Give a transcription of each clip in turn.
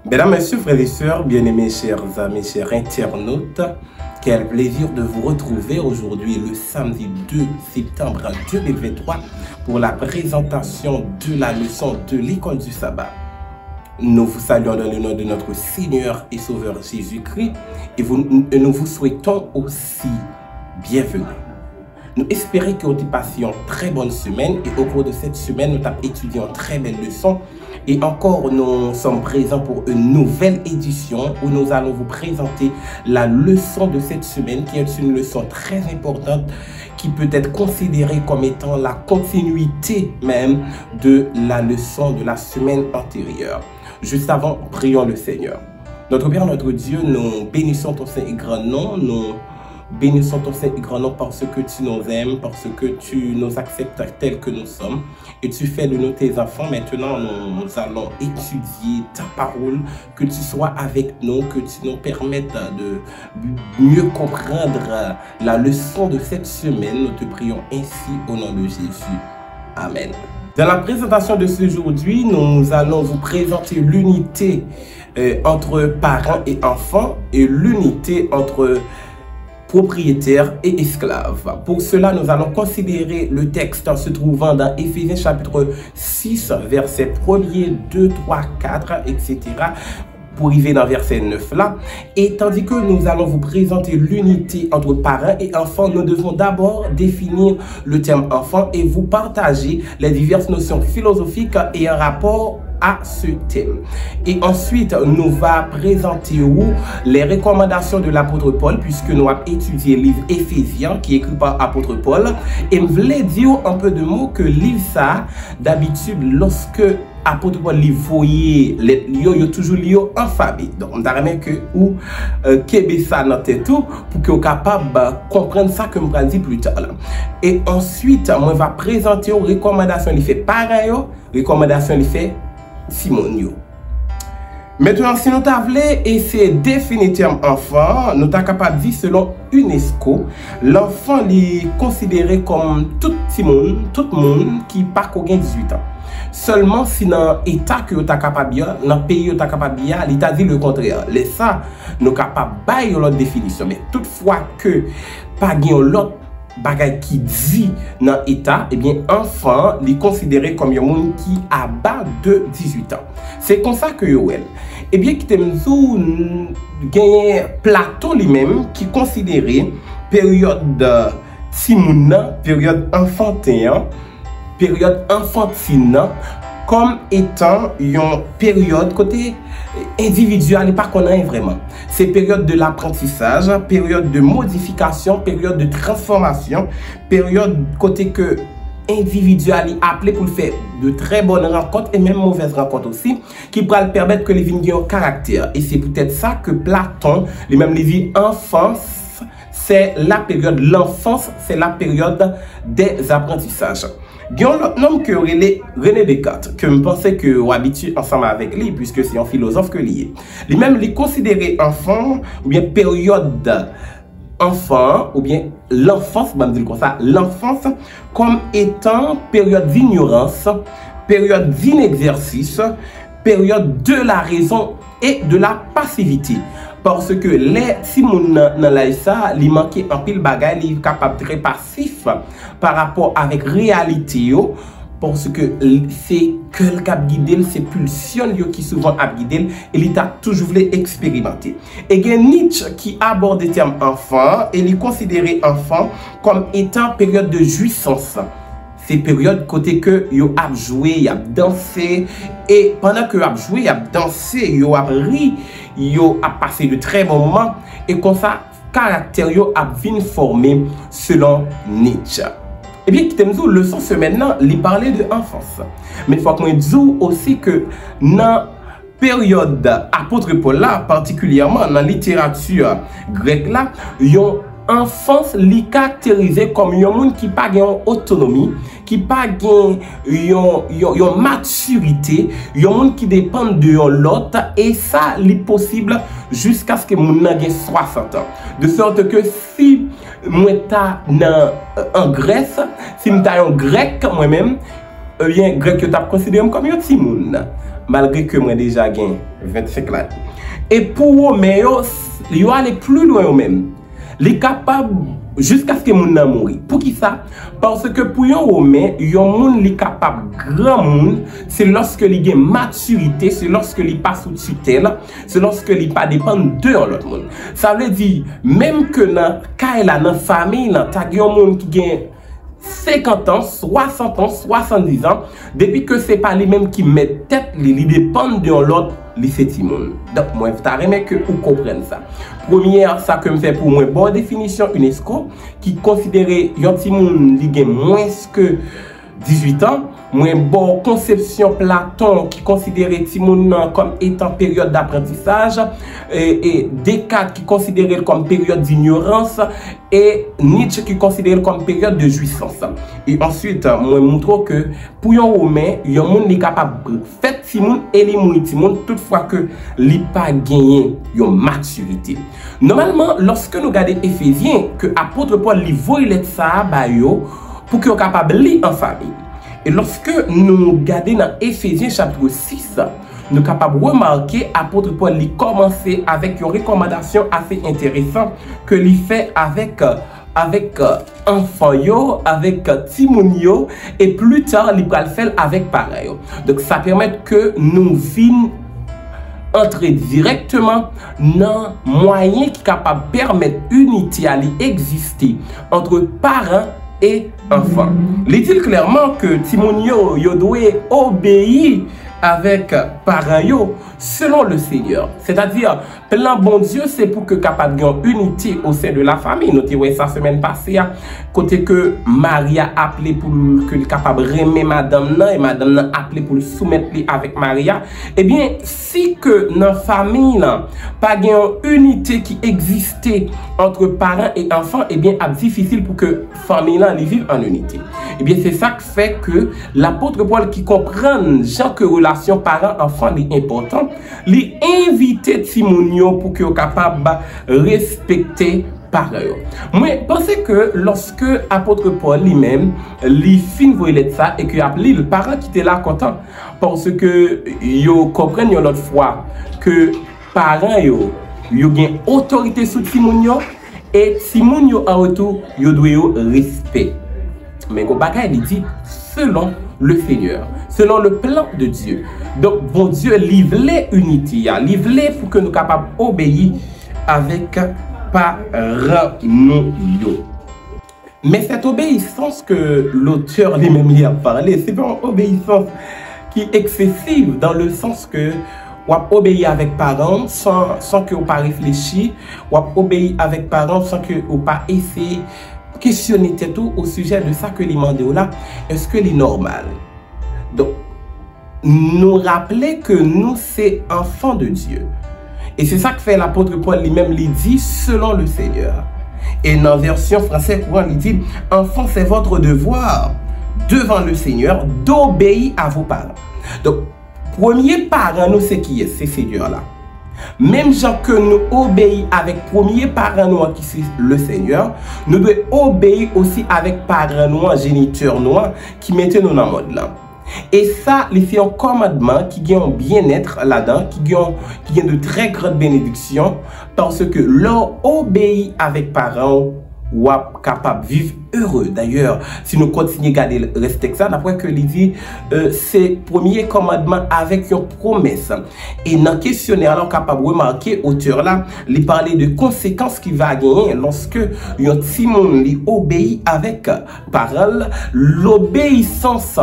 Mesdames, Messieurs, frères et sœurs, bien-aimés, chers amis, chers internautes, quel plaisir de vous retrouver aujourd'hui, le samedi 2 septembre 2023, pour la présentation de la leçon de l'école du sabbat. Nous vous saluons dans le nom de notre Seigneur et Sauveur Jésus-Christ et nous vous souhaitons aussi bienvenue. Nous espérons que vous passez une très bonne semaine et au cours de cette semaine, nous avons étudié une très belle leçon. Et encore, nous sommes présents pour une nouvelle édition où nous allons vous présenter la leçon de cette semaine qui est une leçon très importante qui peut être considérée comme étant la continuité même de la leçon de la semaine antérieure. Juste avant, prions le Seigneur. Notre Père, notre Dieu, nous bénissons ton saint et grand nom, nous bénissons ton saint et grand nom parce que tu nous aimes, parce que tu nous acceptes tels que nous sommes et tu fais de nous tes enfants. Maintenant, nous allons étudier ta parole, que tu sois avec nous, que tu nous permettes de mieux comprendre la leçon de cette semaine. Nous te prions ainsi au nom de Jésus. Amen. Dans la présentation de ce aujourd'hui, nous allons vous présenter l'unité entre parents et enfants et l'unité entre propriétaires et esclaves. Pour cela, nous allons considérer le texte en se trouvant dans Éphésiens chapitre 6, versets 1er, 2, 3, 4, etc. pour arriver dans verset 9 là. Et tandis que nous allons vous présenter l'unité entre parents et enfants, nous devons d'abord définir le terme enfant et vous partager les diverses notions philosophiques et un rapport à ce thème. Et ensuite, nous va présenter les recommandations de l'apôtre Paul, puisque nous avons étudié le livre Éphésiens qui est écrit par l'apôtre Paul. Et je voulais dire un peu de mots que livre ça, d'habitude, lorsque apôtre Paul li voyait yo toujours li en famille. Donc on aimerait que ou kebe ça dans tête tout pour que vous capable comprendre ça que me va dire plus tard là. Et ensuite moi va présenter aux recommandations li fait pareil, recommandations li fait Simon yo. Maintenant, si nous voulons essayer de définir le terme enfant, nous sommes capables de dire selon UNESCO, l'enfant est considéré comme tout le monde qui n'a pas 18 ans. Seulement si dans l'état que vous êtes capable, dans le pays que vous êtes capable, l'État dit le contraire. Les ça, nous sommes capables de faire l'autre définition. Mais toutefois que pas l'autre bagay qui dit dans l'état, eh bien, enfant, il est considéré comme un monde qui a bas de 18 ans. C'est comme ça que Yoel. Eh bien, qui t'aimzou gagne Platon lui-même qui considérait période timouna, période enfantine, période enfantine comme étant une période côté individuel et pas qu'on a vraiment. C'est période de l'apprentissage, période de modification, période de transformation, période côté que individuel appelé pour faire de très bonnes rencontres et même mauvaises rencontres aussi qui pourraient permettre que les vignes aient un caractère. Et c'est peut-être ça que Platon, lui-même les dit enfance, c'est la période, l'enfance, c'est la période des apprentissages. Il y a un autre nom que René Descartes, que je pensais que vous habituez ensemble avec lui, puisque c'est un philosophe que lui est. Lui-même, il est considéré enfant, ou bien période enfant, ou bien l'enfance, l'enfance comme étant période d'ignorance, période d'inexercice, période de la raison et de la passivité. Parce que les Simon dans l'aïssa, il manquait un pile bagay, il est capable de très passif par rapport avec réalité parce que c'est que le cap guidé, c'est pulsion qui souvent a guidé et il a toujours voulu expérimenter. Et il y a Nietzsche qui aborde le terme enfant et il considère enfant comme étant période de jouissance. C'est période côté que yo a joué, yo a dansé et pendant que yo a joué, yo a dansé, yo a ri, yo a passé de très bons moments et comme ça caractère yo a bien formé selon Nietzsche. Et bien qui t'aime leçon ce maintenant, il parlait de enfance. Mais il faut que moi dise aussi que dans période apôtre Paul là particulièrement dans la littérature grecque là, yo enfance li caractérisé comme un monde qui pas gagne autonomie, qui pas gagne une maturité, un monde qui dépend de l'autre et ça li possible jusqu'à ce que mon gagne 60 ans. De sorte que si moi ta en Grèce, si m'ta en grec moi-même eh bien, grec yo t'a considéré comme un petit moun, malgré que moi déjà gain 25 ans. Et pour eux, mais yo aller plus loin eux même. Les capables jusqu'à ce que moun nan mouri. Pour qui ça? Parce que pour yon romain, yon moun li capable grand moun, c'est lorsque li gen maturité, c'est lorsque li pas sous tutelle, c'est lorsque li pas dépend de l'autre moun. Ça veut dire même que dans kaila dans famille, dans ta gen moun qui gen 50 ans, 60 ans, 70 ans, depuis que c'est pas les mêmes qui mettent tête, ils dépendent de l'autre, les c'est moun. Donc moi, je remets que vous comprenez ça. Première, ça que me fait pour moi, bonne définition UNESCO, qui considérait yon ti moun li gen moins que 18 ans, moins bon conception Platon qui considérait ti moun comme étant période d'apprentissage, et Descartes qui considérait comme période d'ignorance, et Nietzsche qui considérait comme période de jouissance. Et ensuite, moi montre que pour yon romain, yon moun li capable fait ti moun et li mouri ti moun toutefois que li pas gagné yon maturité. Normalement, lorsque nous regardons Éphésiens, que apôtre Paul li voyait ça ba yo pour que capable lire en famille. Et lorsque nous regardons dans Éphésiens chapitre 6, nous sommes capables de remarquer apôtre Paul li commencer avec une recommandation assez intéressante que lui fait avec enfant yo, avec timoun yo, et plus tard il va le faire avec pareil. Donc ça permet que nous vînes entrer directement dans moyen qui est capable de permettre unité à exister entre parents et enfants. Il dit clairement que timoun yo doit obéir avec parents yo selon le Seigneur. C'est-à-dire, plan bon Dieu, c'est pour que capable de unité au sein de la famille. Nous avons ça semaine passée, côté que Marie a appelé pour que capable de remettre madame nan, et madame nan appelé pour le soumettre avec Maria. Eh bien, si que dans la famille, pas de unité qui existait entre parents et enfants, eh bien, c'est difficile pour que la famille vive en unité. Eh bien, c'est ça qui fait que l'apôtre Paul qui comprend genre que relation parent-enfant est important, lui inviter Timonio pour qu'il soit capable de respecter parents. Moi, je pense que lorsque l'apôtre Paul lui-même, lui fin voyait ça et qu'il a appelé le parent qui était là content, parce que yo comprennent l'autre fois que parents yo ont autorité sur Timonio et Timonio en retour yo doit respect. Mais le bagage il dit selon le Seigneur, selon le plan de Dieu. Donc, bon Dieu livre l'unité, livre pour que nous soyons capables d'obéir avec parents nous. Mais cette obéissance que l'auteur lui-même a parlé, c'est pas une obéissance qui est excessive dans le sens que ou obéir avec parents sans que vous pas réfléchir, ou obéir avec parents sans que vous pas essayer questionner tout au sujet de ça que les mandés là, est-ce que c'est normal? Donc, nous rappeler que nous, c'est enfants de Dieu. Et c'est ça que fait l'apôtre Paul lui-même, il dit selon le Seigneur. Et dans la version française courante, il dit, enfants, c'est votre devoir devant le Seigneur d'obéir à vos parents. Donc, premier parent, nous, c'est qui est? C'est Seigneur là. Même gens que nous obéissons avec premier parent nous qui c'est le Seigneur, nous devons obéir aussi avec parent nous, géniteur nous qui mettent nous dans le monde là. Et ça, il fait un commandement qui a un bien-être là-dedans, qui a de très grandes bénédictions, parce que l'on obéit avec parents ou capable de vivre heureux. D'ailleurs, si nous continuons à garder le reste ça, d'après que il dit, c'est premier commandement avec une promesse. Et dans le questionnaire, alors capable de remarquer, auteur là, il parlait de conséquences qu'il va gagner lorsque un petit monde obéit avec parole. L'obéissance,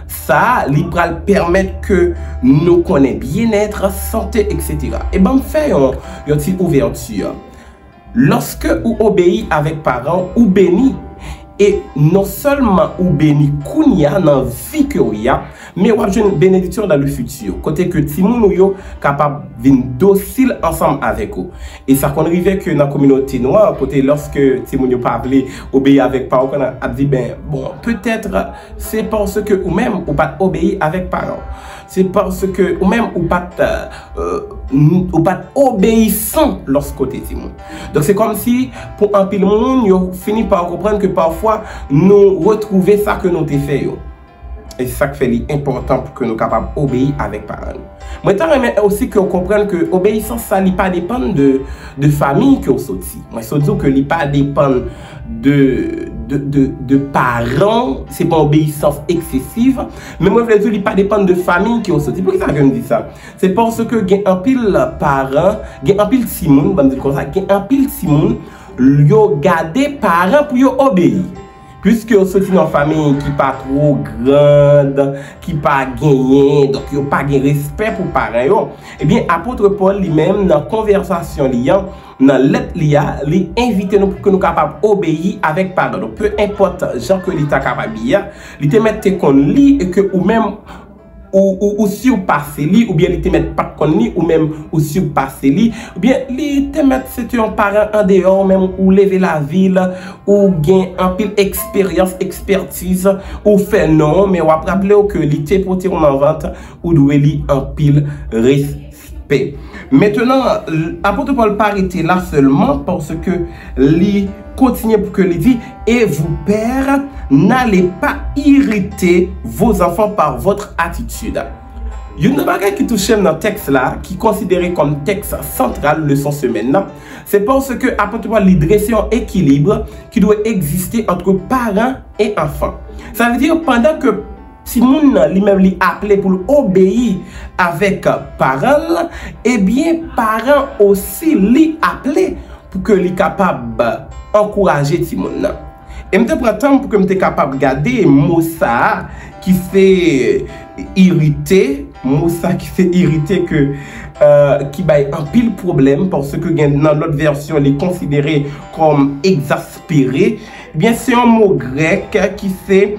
ça, il va permettre que nous connaissions bien-être, santé, etc. Et bien, fait une petite ouverture. Lorsque vous obéissez avec parents, ou béni, et non seulement ou béni kounia dans la vie que vous avez, mais vous avez une bénédiction dans le futur. Côté que Timoun yo capable de docile ensemble avec vous. Et ça qu'on arrive que dans la communauté noire, côté lorsque Timoun yo pas appelé obéir avec parents, on a dit ben bon peut-être c'est parce que ou même ou pas obéir avec parents. C'est parce que ou même ou pas obéissant lorsque côté Timoun. Donc c'est comme si pour un pile monde yo fini par comprendre que parfois nous retrouver ça que nous t'ai fait yo. Et c'est ça qui fait important pour que nous soyons capables d'obéir avec parents. Moi, je aussi que vous compreniez que l'obéissance, ça ne pas dépend de famille que vous sortez. Moi, je dis que ça pas dépend de parents, c'est pas obéissance excessive, mais moi, je veux dire, ça pas dépend de famille que vous sortez. Pourquoi ça que je dis ça? C'est parce que il y a un pile parents, il y a un pile Simon, il y a un pile Simon, ils ont gardé parents pour obéir. Puisque vous sortez dans une famille qui n'est pas trop grande, qui n'est pas gagnée, donc il n'y a pas de respect pour les parents, eh bien, apôtre Paul lui-même, dans la conversation, dans la lettre, il invite nous pour que nous soyons capables d'obéir avec les parents. Donc, peu importe Jean que l'État est capable de dire, il te met qu'on lit et que ou même ou si vous passez li, ou bien il te met pas qu'on lit, ou même ou si vous passez li, ou bien il te met c'est un parent en dehors, même ou lever la ville, ou gain un pile expérience, expertise, ou fait non, mais ou rappelez que l'ité pour tirer en vente, ou doit li un pile respect. Maintenant, l'apôtre Paul pas arrêté là seulement parce que li continue pour que lui dit et vous pères n'allez pas irriter vos enfants par votre attitude. Il y a une chose qui touche dans le texte là, qui est considéré comme texte central de son semaine là, c'est parce que apôtre Paul lui dresse un équilibre qui doit exister entre parents et enfants. Ça veut dire pendant que Simon lui-même lui appelé pour obéir avec parents, eh bien parents aussi lui appelé pour que lui capable encourager Simon. Et je prends temps pour que je sois capable de garder Moussa qui fait irriter, Moussa qui fait irriter que qui a un pile problème parce que dans l'autre version il est considéré comme exaspéré. Eh bien c'est un mot grec qui fait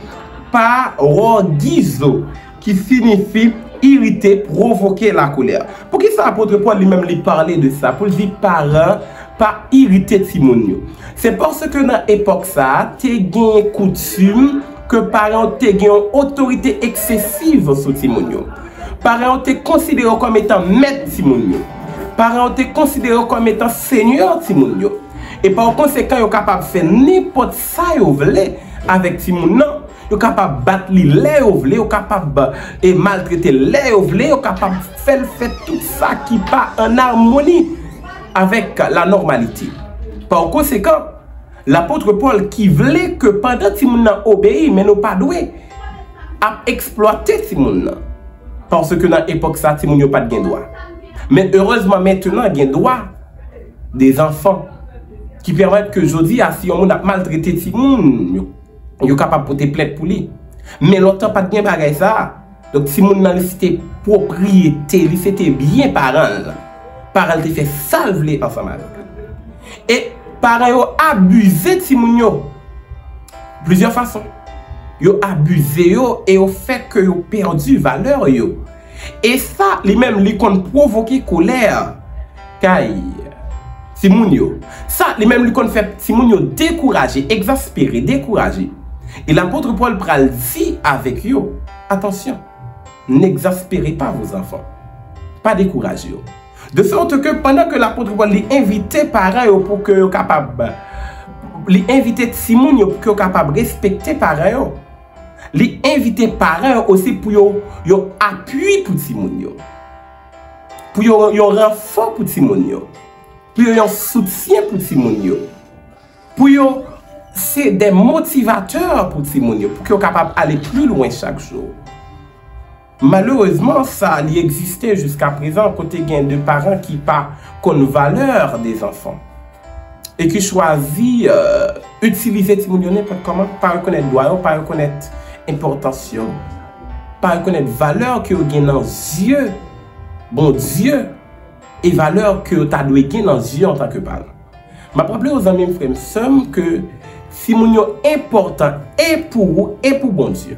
parodizo, qui signifie irriter, provoquer la colère. Pour qui ça apôtre Paul lui-même lui parler de ça? Pour dire parents, pas irriter Simon. C'est parce que dans l'époque ça, tu as une coutume que parents ont une autorité excessive sur Simon. Parents ont considéré comme étant maître Simon. Parents ont considéré comme étant seigneur Simon. Et par conséquent, ils sont capables de faire n'importe ça avec Simon. Vous êtes capable de battre les vous voulez, vous êtes capable de maltraiter les vous voulez, vous êtes capable de faire tout ça qui n'est pas en harmonie avec la normalité. Par conséquent, l'apôtre Paul qui voulait que pendant Simon a obéi, mais nous pas doué, a exploité Simon. Parce que dans l'époque, ça, Simon n'a pas de droit. Mais heureusement, maintenant, il y a droit des enfants qui permettent que aujourd'hui, si on a maltraité Simon, il est capable de porter plainte pour lui. Mais longtemps, pas de bien bagaille ça. Donc, si mon dans c'était propriété, c'était bien parent. Parent te fait salver ensemble avec. Et parents ont abusé de Simon. Plusieurs façons. Ils ont abusé et ont fait que ils ont perdu valeur. Et ça, lui-même, lui compte provoquer colère. Kai. Simon. Ça, lui-même, lui compte fait Simon découragé, exaspéré, découragé. Et l'apôtre Paul pral dit avec eux, attention, n'exaspérez pas vos enfants, pas découragez eux. De sorte que pendant que l'apôtre Paul les invitait parents pour que soient capables, les inviter Simon pour que soient capables de respecter parents, les inviter parents aussi pour yon appui pour Simon, pour yon renfort pour Simon, pour yon soutien pour Simon, pour yon c'est des motivateurs pour Simon, pour qu'ils soient capables d'aller plus loin chaque jour. Malheureusement, ça existait jusqu'à présent, côté gain de parents qui pas connaissent valeur des enfants et qui choisissent utiliser Simon comment, pas reconnaître droit, pas reconnaître importance, pas reconnaître valeur que vous gagnez dans les yeux, bon Dieu, et valeur que tu as gagné dans les yeux en tant que parent. Je rappelle aux amis frères que Simon est important et pour vous et pour bon Dieu.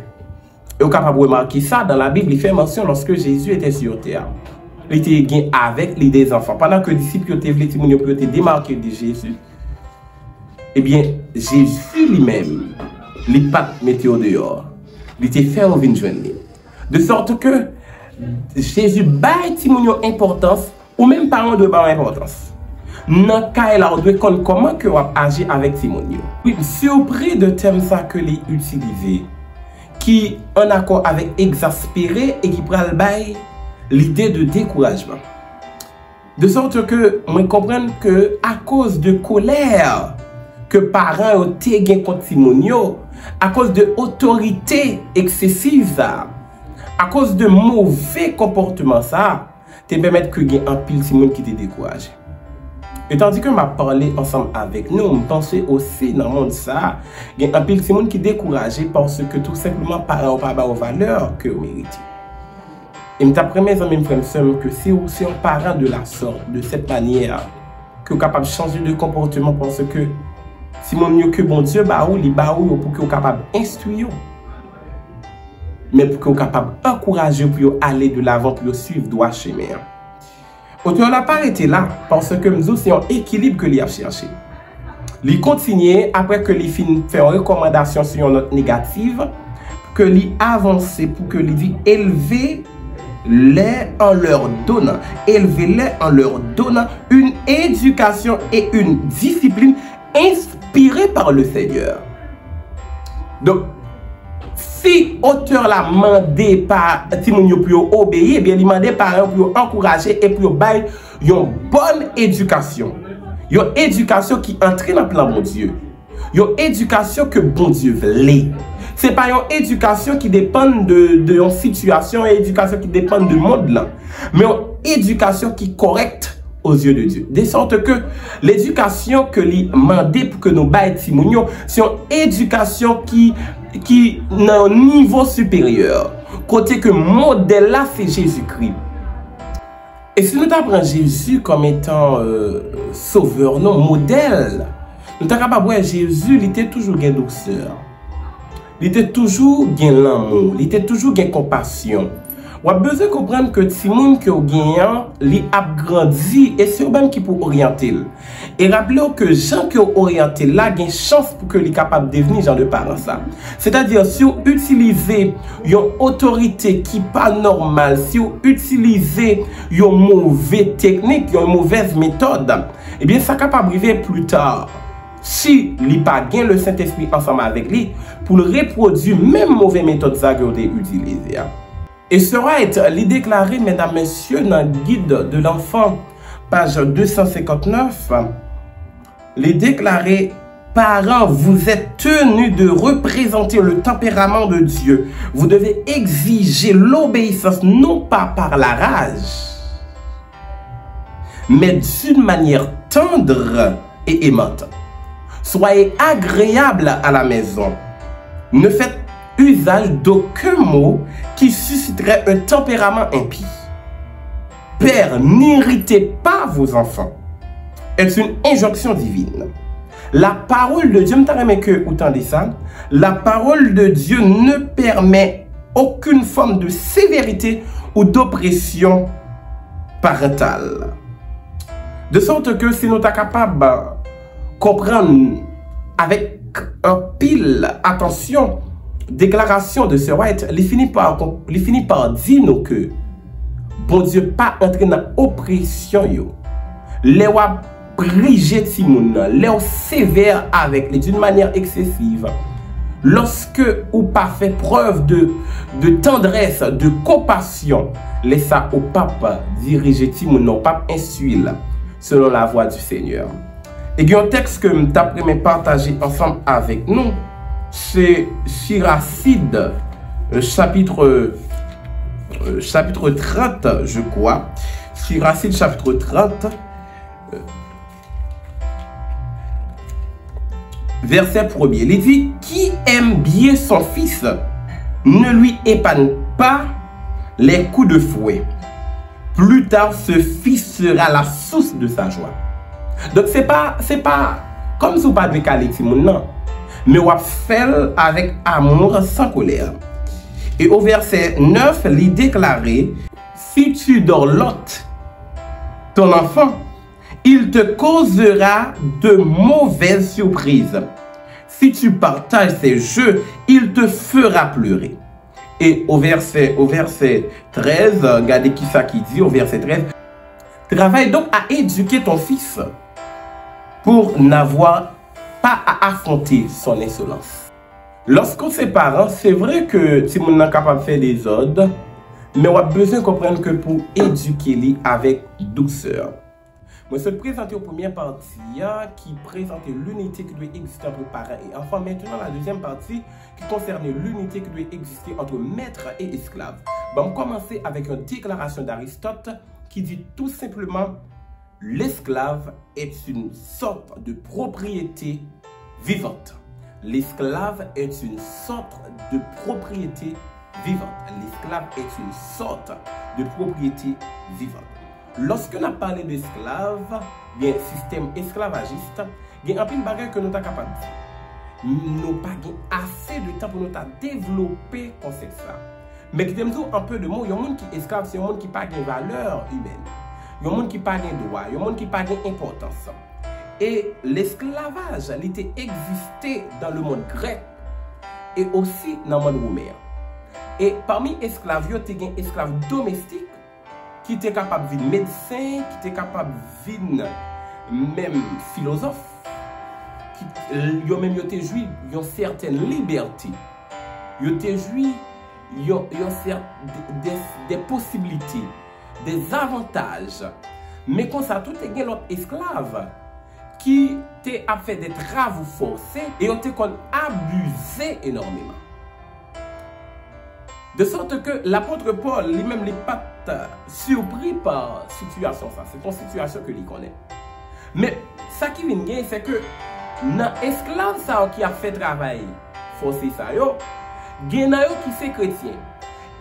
Et vous êtes capable de remarquer ça dans la Bible, il fait mention lorsque Jésus était sur terre. Il était avec les des enfants. Pendant que les disciples étaient venus, Simon était démarqué de Jésus. Eh bien, Jésus lui-même, les pattes mettait au dehors. Il était fait au journée. De sorte que Jésus baille Simon importance, ou même parents de bailler importance. Dans le cas là, on doit connaître comment on agit avec Simon. Oui, surpris de thème ça que les utilisé, qui en accord avec exaspéré et qui pral bail l'idée de découragement. De sorte que moi comprendre que à cause de colère que parents ont été gain contre Simonio, à cause de autorité excessive à cause de mauvais comportement ça, te permettre que gain un pile Simon qui te découragé. Et tandis que m'a parlé ensemble avec nous, on pensait aussi dans le monde ça, il y a un pile Simon qui est découragé parce que tout simplement parents pas aux valeurs que vous méritez. Et je t'apprends mes amis frères que si vous êtes un parent de la sorte, de cette manière, que vous êtes capable de changer de comportement parce que Simon mieux que bon Dieu, il pour que vous êtes capable d'instruire. Mais pour que vous êtes capable d'encourager pour aller de l'avant, pour suivre droit chemin. Auteur n'a pas arrêté là parce que nous c'est un équilibre que lui a cherché. Il continue après que lui fin fait une recommandation sur une note négative que lui avance pour que lui dit élevez-les en leur donnant une éducation et une discipline inspirée par le Seigneur. Donc si auteur l'a mandé par Timonio pour obéir, bien il mandé par pour encourager et pour bailler une bonne éducation. Une éducation qui entre dans le plan bon Dieu. Une éducation que bon Dieu veut. Ce n'est pas une éducation qui dépend de une situation, une éducation qui dépend du monde là, mais une éducation qui est correcte aux yeux de Dieu. De sorte que l'éducation que lui mandé pour que nous baillons Timonio, c'est une éducation qui est à un niveau supérieur. Côté que modèle là, c'est Jésus-Christ. Et si nous apprenons Jésus comme étant sauveur, non, modèle, nous sommes capables de voir Jésus, il était toujours gain douceur. Il était toujours gain l'amour, il était toujours gain compassion. On a besoin de comprendre que Simon qui a gagnant, il a grandi et c'est eux-mêmes qui pour orienter. Et rappelez-vous que Jean qui a orienté là, il a une chance pour que il capable de devenir genre de parent ça. C'est-à-dire si vous utilisez une autorité qui n'est pas normale, si vous utilisez une mauvaise technique, une mauvaise méthode, eh bien ça capable arriver plus tard. Si il n'a pas gagné le Saint-Esprit ensemble avec lui, pour reproduire même mauvaise méthode ça que vous avez utilisée. Et sera lui déclaré, mesdames, messieurs, dans le guide de l'enfant, page 259, les déclaré, parents, vous êtes tenus de représenter le tempérament de Dieu. Vous devez exiger l'obéissance, non pas par la rage, mais d'une manière tendre et aimante. Soyez agréables à la maison. Ne faites usage d'aucun mot qui susciterait un tempérament impie. Père, n'irritez pas vos enfants. C'est une injonction divine. La parole de Dieu, la parole de Dieu ne permet aucune forme de sévérité ou d'oppression parentale. De sorte que si nous sommes capables de comprendre avec un pile attention, déclaration de ce White, il finit par dire nous que bon Dieu pas entrer dans l'oppression. Les wa brigé Timon, les sévère avec les d'une manière excessive. Lorsque ou pas fait preuve de tendresse, de compassion, laissa au pape diriger Timon, non pape instruire selon la voie du Seigneur. Et il y a un texte que je t'ai partagé ensemble avec nous. C'est Siracide, chapitre 30, je crois. Siracide, chapitre 30, verset 1er. Il dit, qui aime bien son fils ne lui épargne pas les coups de fouet. Plus tard, ce fils sera la source de sa joie. Donc, c'est pas comme si vous ne caler Timon, non. Mais on fait avec amour sans colère. Et au verset 9, il déclaré, si tu dorlotes ton enfant, il te causera de mauvaises surprises. Si tu partages ses jeux, il te fera pleurer. Et au verset 13, regardez qui ça qui dit au verset 13, travaille donc à éduquer ton fils pour n'avoir pas à affronter son insolence. Lorsqu'on est parent, c'est vrai que si on est capable de faire des ordres, mais on a besoin de comprendre que pour éduquer avec douceur. Moi, je vais présenter la première partie qui présente l'unité qui doit exister entre parents et enfants. Maintenant, la deuxième partie qui concerne l'unité qui doit exister entre maître et esclave. Bon, on va commencer avec une déclaration d'Aristote qui dit tout simplement: l'esclave est une sorte de propriété vivante. L'esclave est une sorte de propriété vivante. L'esclave est une sorte de propriété vivante. Lorsque nous avons parlé d'esclaves, il y a un système esclavagiste, il y a un peu de bagages que nous sommes capables de faire. Nous n'avons pas assez de temps pour nous développer le concept. Mais qui dit un peu de mots, il y a un monde qui est esclave, c'est un monde qui n'a pas de valeur humaine. Il y a un monde qui n'a pas de droit, il y a un monde qui n'a pas d'importance. Et l'esclavage, il était existé dans le monde grec et aussi dans le monde romain. Et parmi les esclaves, il y a des esclaves domestiques qui étaient capables de vivre médecin, qui étaient capables de vivre même philosophe, qui ont même été jouis une certaine liberté. Ils ont été jouis des possibilités, des avantages. Mais quand ça, tout est bien l'autre esclave qui a fait des travaux forcés et ont été abusé énormément. De sorte que l'apôtre Paul, lui-même, n'est pas surpris par la situation. C'est une situation que lui connaît. Mais ça qui vient bien, c'est que dans l'esclave qui a fait travail forcé, il y a qui sont chrétiens.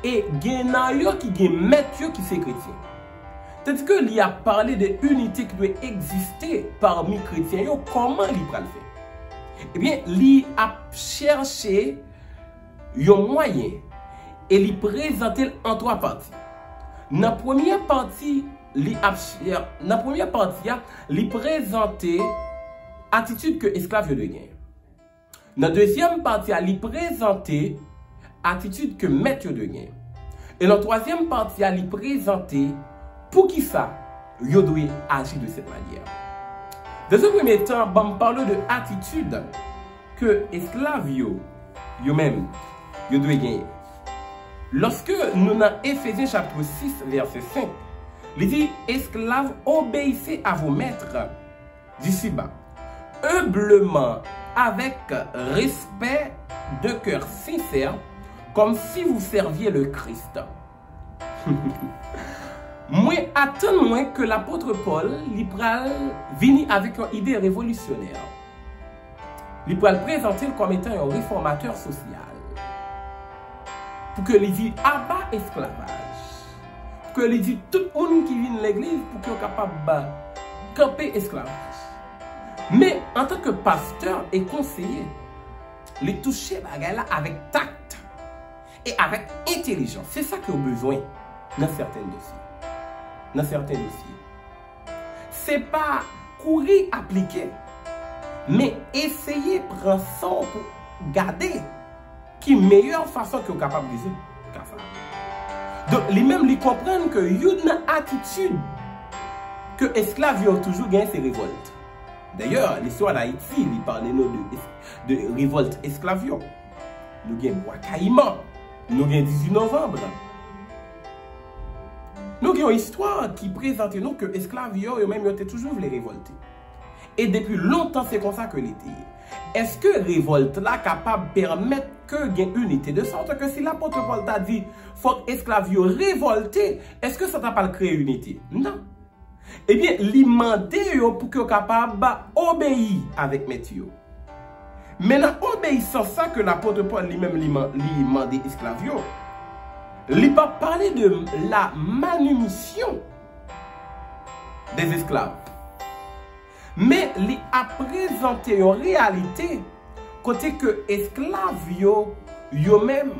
Et il y a qui sont maîtres qui sont chrétiens. Tandis qu'il y a parlé de l'unité qui doit exister parmi les chrétiens, comment il va le faire? Eh bien, il a cherché un moyen et il présente en trois parties. Dans la première partie, il présente l'attitude que l'esclave doit gagner. Dans la deuxième partie, il présente l'attitude que maître doit gagner. Et dans la troisième partie, il présente pour qui ça, il doit agir de cette manière. Dans ce premier temps, on parle de l'attitude que l'esclave même doit gagner. Lorsque nous dans Éphésiens chapitre 6, verset 5, il dit: esclaves, obéissez à vos maîtres d'ici-bas, humblement, avec respect de cœur sincère, comme si vous serviez le Christ. Moi, attends-moi que l'apôtre Paul vienne avec une idée révolutionnaire. Il pourra le présenter comme étant un réformateur social. Pour que les dit abat esclavage. Pour que les dit tout le monde qui vient de l'église pour qu'il soit capable de camper esclavage. Mais en tant que pasteur et conseiller, les toucher là avec tact et avec intelligence. C'est ça qu'il y a besoin dans certains dossiers. Dans certains dossiers. Ce n'est pas courir appliquer, mais essayer de prendre son pour garder qui est la meilleure façon que vous êtes capable de résoudre. Donc, lui-même, ils comprennent que y a une attitude que les esclaves ont toujours gagné, c'est révolte. D'ailleurs, l'histoire d'Haïti, il parle de révolte esclave. Nous avons Bois Caïman, nous avons 18 novembre. Nous avons une histoire qui présente nous que les esclaves ont toujours voulu révolter. Et depuis longtemps, c'est comme ça que l'était. Est-ce que révolte là capable de permettre que il y ait une unité? De sorte que si l'apôtre Paul t'a dit faut que esclaves révolter, est-ce que ça t'a pas créé unité? Non. Eh bien, il demande pour que capable d'obéir avec Matthieu. Maintenant, obéissant ça que l'apôtre Paul lui-même lui demande esclaves, il va parler de la manumission des esclaves. Mais il a présenté une réalité côté que les esclaves eux-mêmes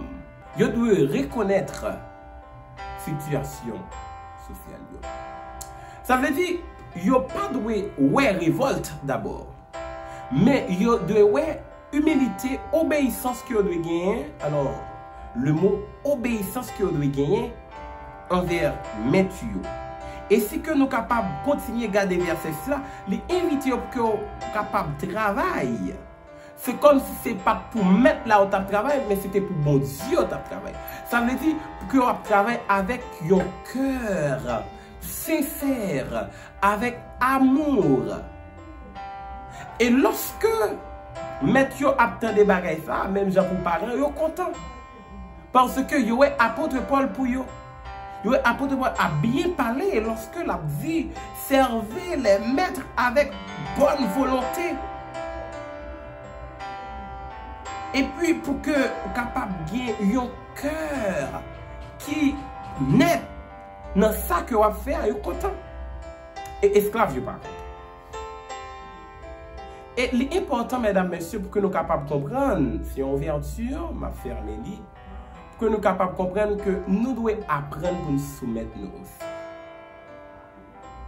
doivent reconnaître la situation sociale. Ça veut dire qu'ils n'ont pas de révolte d'abord, mais ils doivent humilité, obéissance qu'ils doivent gagner. Alors, le mot obéissance qu'ils doivent gagner envers Matthieu. Et si que nous sommes capables de continuer à garder verset cela, les inviter pour que nous soyons capables de travailler c'est comme si c'est pas pour mettre là au travail, mais c'était pour bon Dieu au travail. Ça veut dire que on travaille avec un cœur sincère, avec amour. Et lorsque mettre yo apprend des bagages ça, même gens pour parents, yo content. Parce que yo est apôtre Paul pour yo. Yo est apôtre Paul a bien parlé lorsque l'a dit servez les maîtres avec bonne volonté. Et puis pour que vous capable de gagner un cœur qui net dans ça que vous faire, vous content. Et esclave, vous pas content. Et l'important, mesdames, messieurs, pour que nous capables de comprendre, si on ouverture, ma fermé lit, pour que nous capables de comprendre que nous devons apprendre pour nous soumettre nous aussi.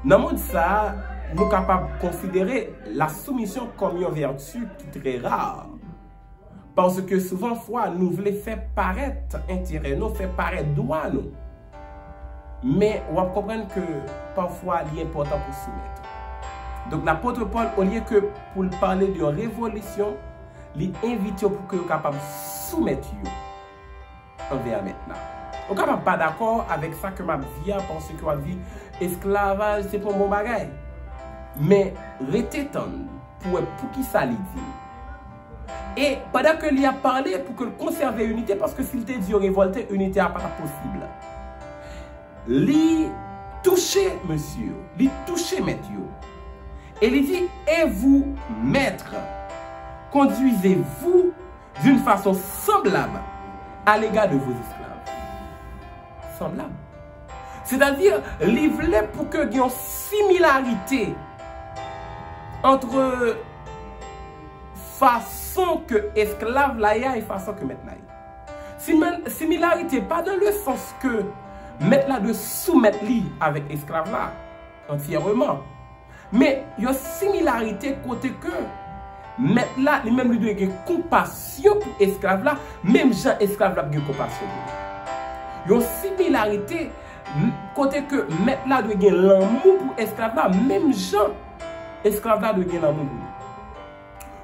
Dans le monde ça, nous sommes capables de considérer la soumission comme une vertu qui est très rare. Parce que souvent, nous voulons faire paraître intérêt, nous faire paraître droit, nous. Mais on va comprendre que parfois, il est important pour soumettre. Donc, l'apôtre Paul, au lieu que pour parler de révolution, il invite pour que vous soyez capable de soumettre envers maintenant. On ne est pas d'accord avec ça que ma vie a pensé que ma vie, esclavage, c'est pour mon bagage. Mais, restez pour qui ça lui dit. Et pendant que lui a parlé pour que conserver l'unité, parce que s'il te dit révolter, l'unité n'est pas possible. Lui toucher, monsieur, lui toucher, maître. Et il dit, et vous, maître, conduisez-vous d'une façon semblable à l'égard de vos esclaves. Semblable. C'est-à-dire, il voulait pour que il y ait une similarité entre façon que esclave là et façon que maître là. Similarité, pas dans le sens que maître là de soumettre lui avec esclave là, entièrement. Mais il y a une similarité côté que maître là, lui-même lui doit avoir compassion pour esclave là, même Jean esclave là a compassion pour lui. Il y a une similarité côté que maître là doit avoir l'amour pour esclave là, même Jean esclave là doit avoir l'amour pour lui.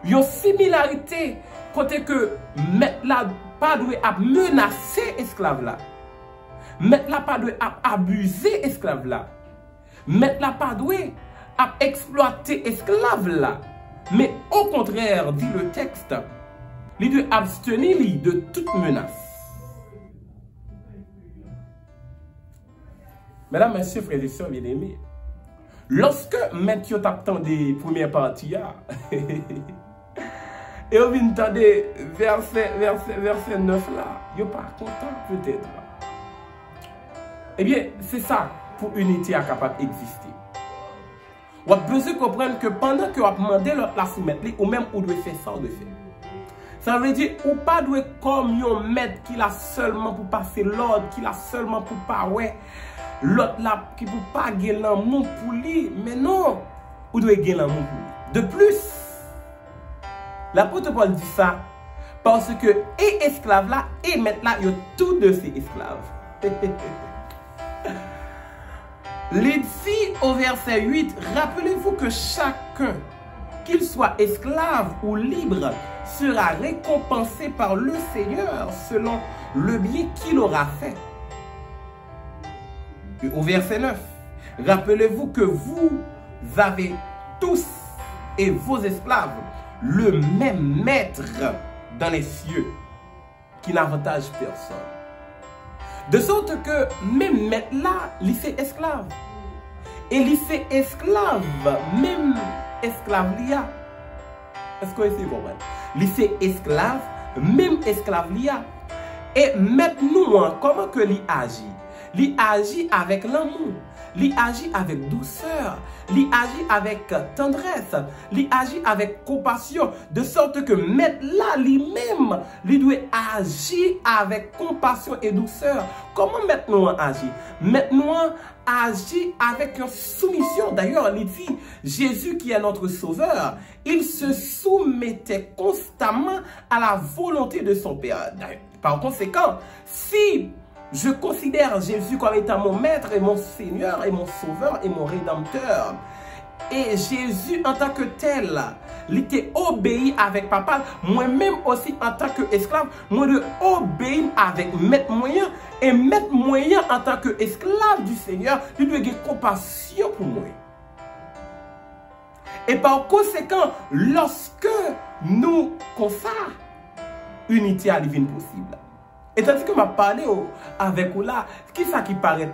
Il y a une similarité côté que maître là pas doit menacer esclave là. Maître là pas doit abuser esclave là. Maître là pas doit exploiter esclave là. Mais au contraire, dit le texte, il doit abstenir de toute menace. Mesdames, messieurs, frères et sœurs bien-aimés, lorsque Matthieu t'attend des premières parties, et on vient entendre verset 9 là, il n'est pas content peut-être. Eh bien, c'est ça pour unité à capable d'exister. Vous avez besoin de comprendre que pendant que vous avez demandé la soumettre, ou même vous devez faire ça, vous devez faire. Ça veut dire, ou pas doit comme un maître qui l'a seulement pour passer l'ordre, qui l'a seulement pour pas, ouais, l'autre là, qui ne peut pas gagner l'amour pour lui, mais non, vous devez gagner l'amour pour lui. De plus, l'apôtre Paul dit ça, parce que, et esclave là, et maître là, il y a tous de ces esclaves. Il dit au verset 8, rappelez-vous que chacun, qu'il soit esclave ou libre, sera récompensé par le Seigneur selon le bien qu'il aura fait. Et au verset 9, rappelez-vous que vous avez tous et vos esclaves le même maître dans les cieux qui n'avantage personne. De sorte que même maître là, il fait esclave. Et il fait esclave, même esclave l'IA. Est-ce que vous comprenez? Il fait esclave, même esclave l'IA. Et maintenant, comment que il agit? Il agit avec l'amour. Il agit avec douceur, il agit avec tendresse, il agit avec compassion, de sorte que maître là lui-même, il doit agir avec compassion et douceur. Comment maître nous agit? Maître nous agit avec une soumission. D'ailleurs, il dit, Jésus qui est notre sauveur, il se soumettait constamment à la volonté de son Père. Par conséquent, si je considère Jésus comme étant mon maître et mon Seigneur et mon sauveur et mon rédempteur. Et Jésus en tant que tel, il était obéi avec papa. Moi-même aussi, en tant qu'esclave, moi de obéir avec maître moyen. Et maître moyen, en tant qu'esclave du Seigneur, il doit avoir compassion pour moi. Et par conséquent, lorsque nous comme ça, unité à l'ivine possible. Et tandis que m'a parlé avec vous là, qui ça qui paraît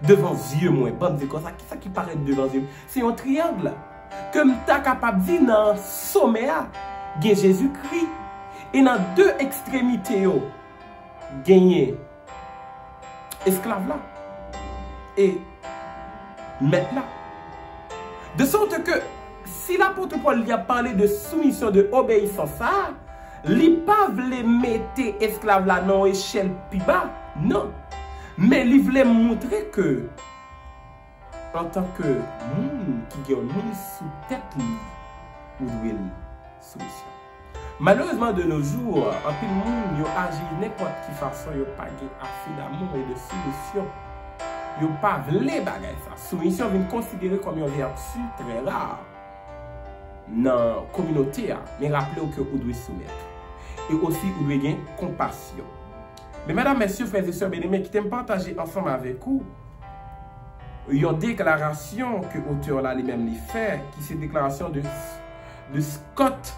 devant yeux moi, bande comme ça, qui ça qui paraît devant yeux? C'est un triangle. Comme ta capable de dire dans sommet, il y a Jésus-Christ. Et dans deux extrémités, il y a esclave là. Et maître là. De sorte que si l'apôtre Paul lui a parlé de soumission, de obéissance, ça, il pas voulait mettre esclave là dans échelle plus bas, non. Mais il voulait montrer que, en tant que monde qui a un monde sous tête, ou doit soumission. Malheureusement, de nos jours, en plus, le monde agit n'importe quelle façon, il n'y a pas assez d'amour et de soumission. Il n'y a pas de bagage ça. Soumission vient considérée comme une vertu très rare dans la communauté. Mais rappelez-vous que vous devez soumettre. Et aussi, vous devez gagner compassion. Mais mesdames, messieurs, frères et sœurs bien-aimés, qui t'aiment partager ensemble avec vous, il y a une déclaration que l'auteur là lui-même lui fait, qui c'est une déclaration de Scott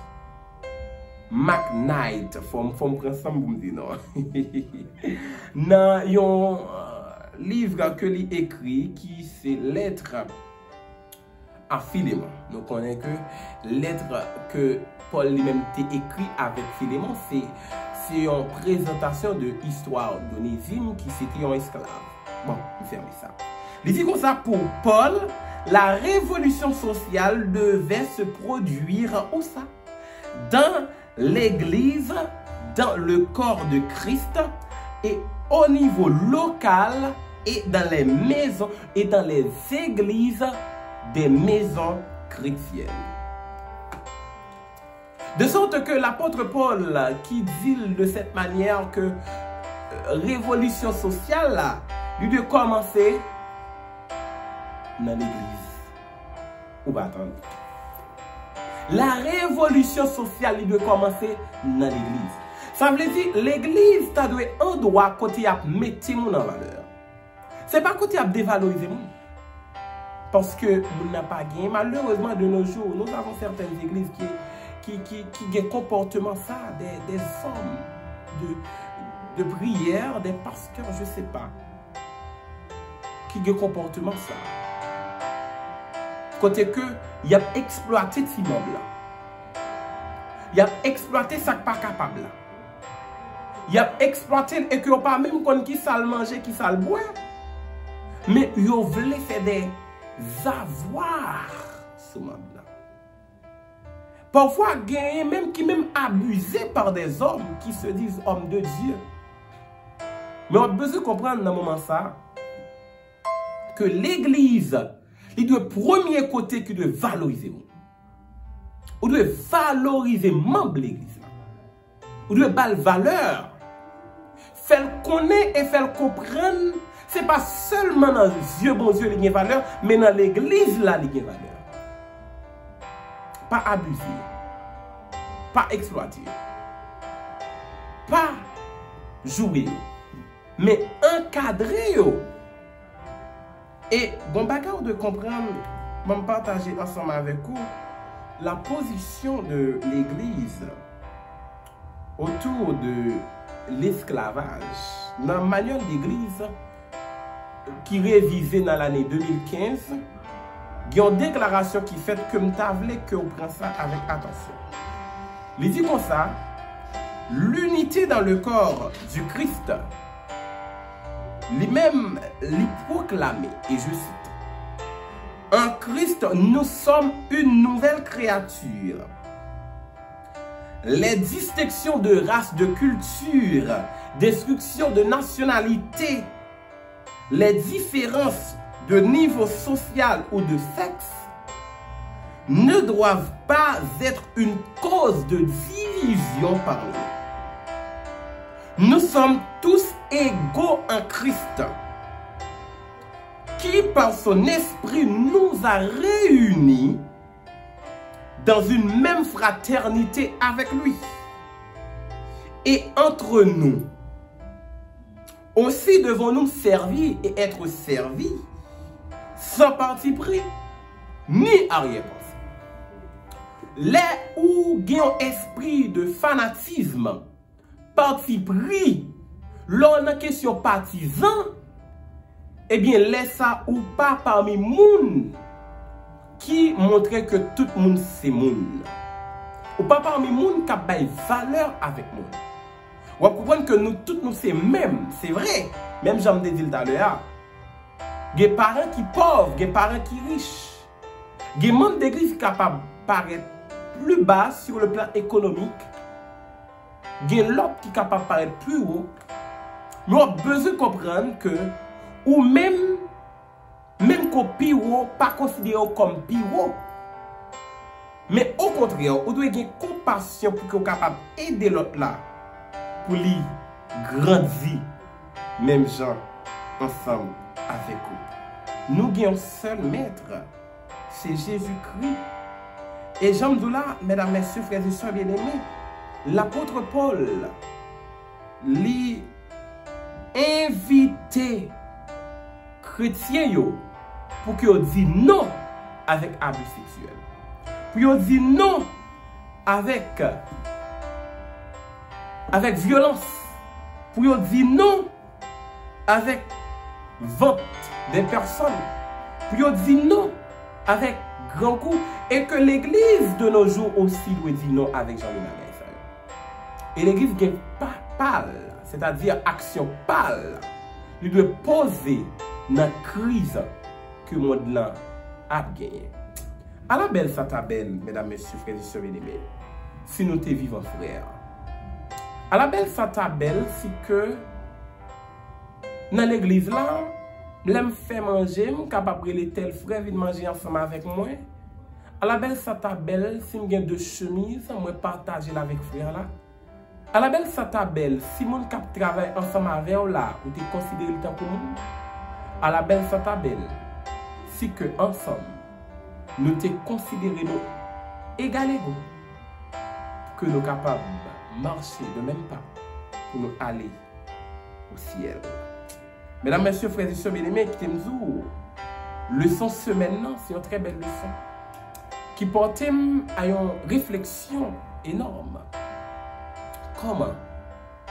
McKnight. Faut me prendre ça, vous me dites non. Dans un livre que lui écrit, qui c'est Lettre à Philémon. Nous connaissons que lettre que Paul lui-même a écrit avec Philémon, c'est une présentation de l'histoire d'Onésime qui c'était un esclave. Bon, on ferme ça. Il dit comme ça, pour Paul, la révolution sociale devait se produire où ça? Dans l'église, dans le corps de Christ et au niveau local et dans les maisons et dans les églises des maisons chrétiennes. De sorte que l'apôtre Paul qui dit de cette manière que révolution sociale lui doit commencer dans l'église. Ou pas attendre. La révolution sociale lui doit commencer dans l'église. Ça veut dire l'église ça doit un droit côté à mettre mon en valeur. C'est pas côté à dévaloriser mon. Parce que nous n'avons pas gagné. Malheureusement, de nos jours, nous avons certaines églises qui ont des comportements, ça, des hommes de prière, des pasteurs, je ne sais pas, qui ont des comportements, ça. Côté que, il a exploité ces membres-là. Il a exploité ça pas capable. Il a exploité et qu'il n'y a pas même qui ça le manger, qui ça le boire. Mais il voulait faire des avoir ce monde-là. Parfois, gagner même qui même abusé par des hommes qui se disent hommes de Dieu. Mais on a besoin de comprendre dans ce moment ça que l'église, il doit premier côté qui doit valoriser. On doit valoriser membre de l'église. On doit donner valeur. Faire connaître et faire comprendre. Ce n'est pas seulement dans les yeux, bon Dieu, il y a valeur, mais dans l'église, là, il y a valeur. Pas abuser, pas exploiter, pas jouer, mais encadrer. Et bon, bagarre de comprendre, je vais partager ensemble avec vous la position de l'église autour de l'esclavage. Dans le manuel d'église, qui révisé dans l'année 2015, il y a une déclaration qui fait que je voulais que vous preniez ça avec attention. Il dit comme ça, l'unité dans le corps du Christ, lui-même lui proclamé, et je cite, en Christ, nous sommes une nouvelle créature. Les distinctions de race, de culture, destruction de nationalité, les différences de niveau social ou de sexe ne doivent pas être une cause de division parmi nous. Nous sommes tous égaux en Christ, qui par son esprit nous a réunis dans une même fraternité avec lui. Et entre nous, aussi devons-nous servir et être servis sans parti pris ni arrière-pensée. Les où il y a un esprit de fanatisme, parti pris, l'on a question partisan, eh bien, laisse ça ou pas parmi moun qui montrait que tout le monde c'est moun. Ou pas parmi moun qui a une valeur avec moun. Ou comprendre que nous tous nous c'est même, c'est vrai. Même j'en ai dit tout à l'heure. Il y a des parents qui pauvres, des parents qui riches. Il y a des membres d'église capables de paraître plus bas sur le plan économique. Il y a l'autre qui est capable de paraître plus haut. Mais on a besoin de comprendre que, ou même qu'au pire, pas considéré comme pire. Mais au contraire, on doit avoir compassion pour qu'on soit capable d'aider l'autre là. Pour lui grandir, même gens, ensemble avec eux. Nous avons un seul maître, c'est Jésus-Christ. Et j'aime de là, mesdames, messieurs, frères et sœurs bien-aimés, l'apôtre Paul lui invité chrétiens pour qu'ils disent non avec abus sexuel. Pour qu'ils disent non avec violence. Pour qu'ils disent non avec vente des personnes. Pour qu'ils disent non avec grand coup. Et que l'église de nos jours aussi doit dire non avec Jean-Louis Naguin. Et l'église qui est pas pâle, c'est-à-dire action pâle, il doit poser dans la crise que le monde là a gagné. À la belle, ça t'a belle, mesdames, messieurs, frères et sœurs bien-aimés, si nous te vivons frères. À la belle, ça t'a belle, si que dans l'église là, l'aime fait manger, je suis capable de tel frère vient manger ensemble avec moi. À la belle, ça t'a belle, si je deux chemises, je partage avec frère là. À la belle, ça t'a belle, si mon cap travaille ensemble avec vous là, ou tu considères le temps pour nous. À la belle, ça t'a belle, si que ensemble, nous te considérons égal égaux, que nous sommes capables de marcher de même pas pour nous aller au ciel. Mesdames, messieurs, frères et sœurs bien-aimés, qui t'aiment, leçon semaine, c'est une très belle leçon qui porte à une réflexion énorme. Comment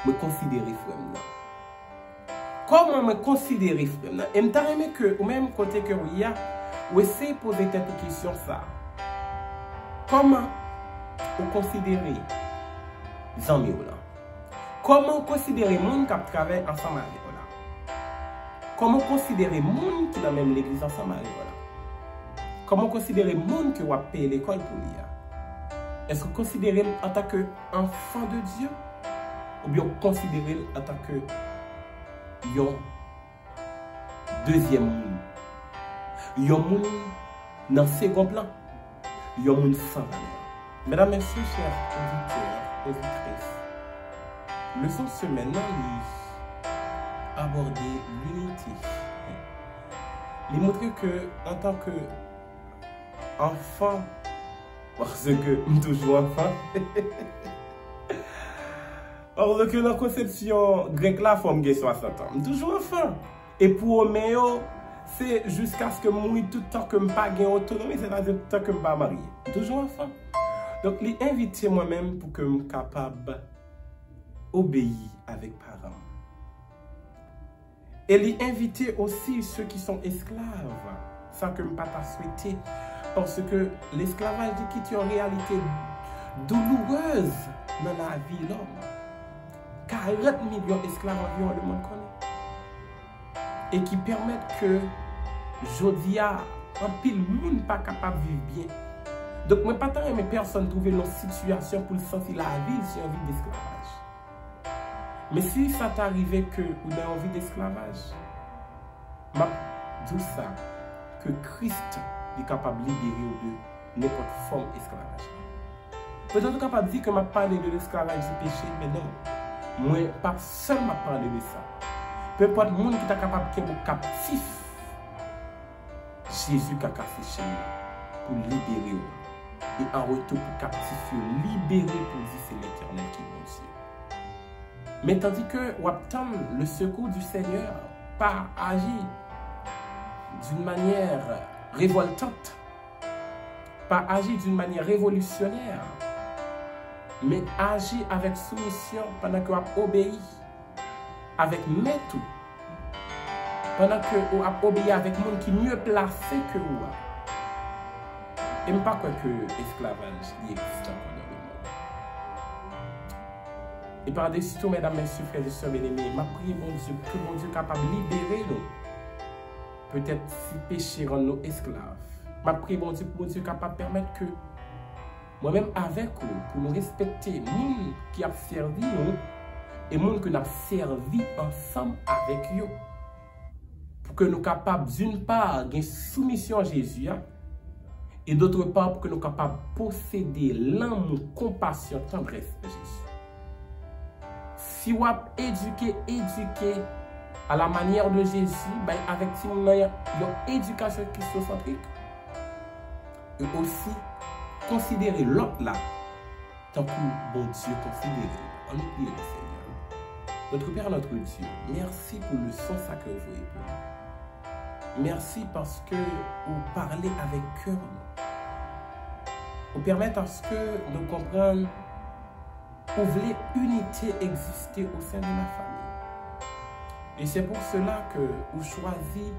me considérer frère? Comment me considérer frère? Et je aimé que, au même côté que il y a, ou essayer de poser cette question ça. Comment vous considérez les amis là? Comment vous considérez les gens qui travaillent ensemble avec vous là? Comment vous considérez les gens qui dans même l'église ensemble avec vous là? Comment vous considérez les gens qui ont payé l'école pour lire? Est-ce que vous considérez en tant qu'enfant de Dieu? Ou bien vous considérez en tant que deuxième monde? Il y a un monde dans le second plan. Il y a un monde sans valeur. Mesdames, messieurs, chers auditeurs, auditrices, leçon semaine, nous aborder l'unité. Il montre que, en tant qu'enfant, parce que je suis toujours enfant, parce que dans la conception grecque, là, il faut me 60 ans. Je suis toujours enfant. Et pour Roméo, c'est jusqu'à ce que je mouille tout le temps que je n'ai pas autonomie, c'est-à-dire tout le temps que je ne suis pas marié. Toujours enfant. Donc, il invite moi-même pour que je sois capable d'obéir avec parents. Et il invite aussi ceux qui sont esclaves, sans que je ne pas souhaiter. Parce que l'esclavage est une réalité douloureuse dans la vie de l'homme. 40 millions d'esclaves environ le monde connaît. Et qui permettent que Jodia, un pile monde pas capable de vivre bien. Donc, moi, pas tant mes personnes trouver une situation pour sentir la vie sur une vie d'esclavage. Mais si ça t'arrive que vous avez envie d'esclavage, je dis ça, que Christ est capable de libérer de n'importe forme d'esclavage. Peut-être capable de dire que je parle de l'esclavage du péché, mais non. Moi, pas seulement parler de ça. Peu importe le monde qui est capable de être captif, Jésus a cassé chez nous pour libérer. et en retour pour captif libéré pour dire c'est l'Éternel qui est mon Dieu. Mais tandis que on attend le secours du Seigneur, pas agir d'une manière révoltante, pas agir d'une manière révolutionnaire, mais agir avec soumission pendant que vous obéissez, avec maître, pendant que vous obéissez avec monde qui mieux placé que vous. Et pas quoi que l'esclavage existe encore dans le monde. Et par-dessus tout, mesdames, messieurs, frères et sœurs bien-aimés, ma prière, mon Dieu, que mon Dieu est capable de libérer nous. Peut-être si péché rend nous esclaves. Ma prière, mon Dieu est capable de permettre que moi-même avec vous, pour nous respecter, les gens qui ont servi nous et les gens qui ont servi ensemble avec eux. Pour que nous soyons capables, d'une part, de soumission à Jésus, et d'autre part, pour que nous soyons capables de posséder l'amour, compassion, tendresse de Jésus. Si vous éduquez à la manière de Jésus, ben avec une éducation christocentrique, et aussi considérer l'autre là, tant que bon Dieu considéré. On nous prie le Seigneur. Notre Père, notre Dieu, merci pour le sang sacré que vous avez. Merci parce que vous parlez avec cœur. Vous permettez à ce que nous comprenions où voulez unité exister au sein de la famille. Et c'est pour cela que vous choisissez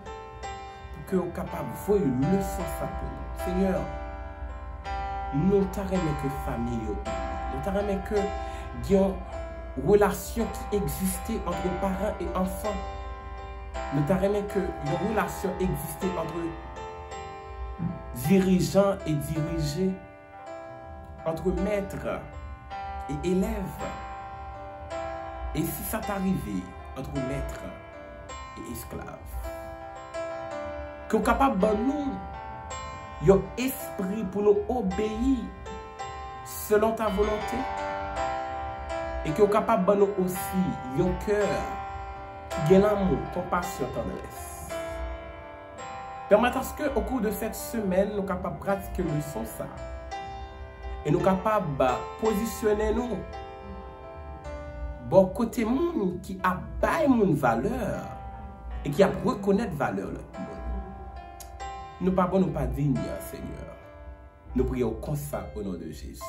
pour que vous capable de voir une leçon sacrée. Seigneur, nous t'aimons que famille, nous t'aimons que il y a une relation qui existait entre parents et enfants. Nous t'aimons que une relation existait entre dirigeants et dirigés, entre maîtres et élèves. Et si ça t'arrivait entre maîtres et esclaves, que vous capable de nous un esprit pour nous obéir selon ta volonté, et que vous capable de nous aussi un cœur qui a l'amour, compassion, tendresse. Permettez à ce que au cours de cette semaine, nous sommes capables de pratiquer le son ça. Et nous sommes capables de positionner nous bon côté monde qui a bail mon valeur et qui a reconnaître valeur le monde. Nous pas bon, nous pas dignes, Seigneur. Nous prions comme ça au nom de Jésus.